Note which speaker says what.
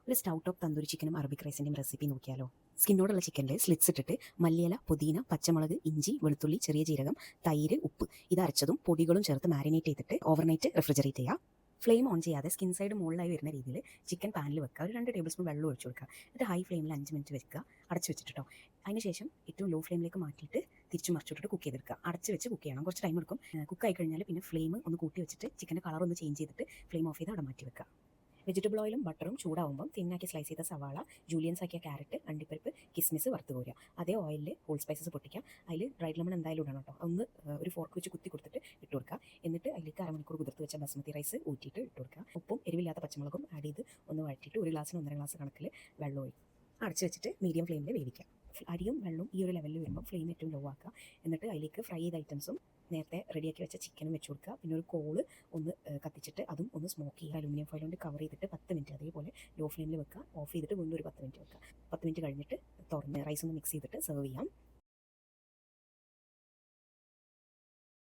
Speaker 1: ഒരു stove top tandoori ചിക്കനും Arabic റൈസിൻ്റെയും recipe നോക്കിയാലോ? സ്കിന്നോടുള്ള ചിക്കനിൽ സ്ലിറ്റ്സ് ഇട്ടിട്ട് മല്ലിയില, പുതിന, പച്ചമുളക്, ഇഞ്ചി, വെളുത്തുള്ളി, ചെറിയ ജീരകം, തൈര്, ഉപ്പ് ഇത് അരച്ചതും പൊടികളും ചേർത്ത് മാരിനേറ്റ് ചെയ്തിട്ട് ഓവർനൈറ്റ് റെഫ്രിജറേറ്റ് ചെയ്യുക. ഫ്ലെയിം ഓൺ ചെയ്യാതെ സ്കിൻ സൈഡ് മുകളിലായി വരുന്ന രീതിയിൽ ചിക്കൻ പാനിൽ വെക്കുക. ഒരു 2 ടേബിൾ സ്പൂൺ വെള്ളം ഒഴിച്ചു കൊടുക്കുക. എന്നിട്ട് ഹൈ ഫ്ലെയിമിൽ 5 മിനിറ്റ് വെക്കുക, അടച്ചു വെച്ചിട്ടോ. അതിനുശേഷം ഏറ്റവും ലോ ഫ്ലെയിമിലേക്ക് മാറ്റിയിട്ട് തിരിച്ചു മറിച്ചിട്ടിട്ട് കുക്ക് ചെയ്തെടുക്കുക. അടച്ച് വെച്ച് കുക്ക് ചെയ്യണം, കുറച്ച് ടൈം എടുക്കും. കുക്ക് ആയി കഴിഞ്ഞാൽ പിന്നെ ഫ്ലെയിം ഒന്ന് കൂട്ടി വെച്ചിട്ട് ചിക്കൻ്റെ കളർ ഒന്ന് ചേഞ്ച് ചെയ്തിട്ട് ഫ്ലെയിം ഓഫ് ചെയ്ത് അവിടെ മാറ്റി വെക്കുക. വെജിറ്റബിൾ ഓയിലും ബട്ടറും ചൂടാവുമ്പം തിന്നാക്കി സ്ലൈസ് ചെയ്ത സവാള, ജൂലിയൻസ് ആക്കിയ ക്യാരറ്റ്, അണ്ടിപ്പരിപ്പ്, കിസ്മിസ് വറുത്ത് കോരുക. അതേ ഓയിലിൽ ഹോൾ സ്പൈസസ് പൊട്ടിക്കുക. അതിൽ ഡ്രൈഡ് ലെമൺ എന്തായാലും ഇടണം കേട്ടോ. ഒന്ന് ഒരു ഫോർക്ക് വെച്ച് കുത്തി കൊടുത്തിട്ട് ഇട്ട് കൊടുക്കുക. എന്നിട്ട് അതിലേക്ക് അരമണിക്കൂർ കുതിർത്ത് വെച്ച ബസ്മതി റൈസ് ഊറ്റിയിട്ട് ഇട്ട് കൊടുക്കുക. ഉപ്പും എരിവില്ലാത്ത പച്ചമുളകും ആഡ് ചെയ്ത് ഒന്ന് വഴറ്റിയിട്ട് 1 ഗ്ലാസ്സിന് 1.5 ഗ്ലാസ് കണക്കിൽ വെള്ളം ഒഴിക്കും. അടച്ച് വെച്ചിട്ട് മീഡിയം ഫ്ലെയിമിൽ വേവിക്കാം. അരിയും വെള്ളവും ഈ ഒരു ലെവലിൽ വരുമ്പോൾ ഫ്ലെയിം ഏറ്റവും ലോ ആക്കുക. എന്നിട്ട് അതിലേക്ക് ഫ്രൈ ചെയ്ത ഐറ്റംസും നേരത്തെ റെഡിയാക്കി വെച്ച ചിക്കനും വെച്ച് കൊടുക്കുക. പിന്നെ ഒരു കോള് ഒന്ന് കത്തിച്ചിട്ട് അതും ഒന്ന് സ്മോക്ക് ചെയ്യുക. അലുമിനിയം ഫോയിൽ കൊണ്ട് കവർ ചെയ്തിട്ട് 10 മിനിറ്റ് അതേപോലെ ലോ ഫ്ലെയിമിൽ വെക്കുക. ഓഫ് ചെയ്തിട്ട് വീണ്ടും ഒരു 10 മിനിറ്റ് വെക്കുക. 10 മിനിറ്റ് കഴിഞ്ഞിട്ട് തുറന്ന് റൈസ് ഒന്ന് മിക്സ് ചെയ്തിട്ട് സെർവ് ചെയ്യാം.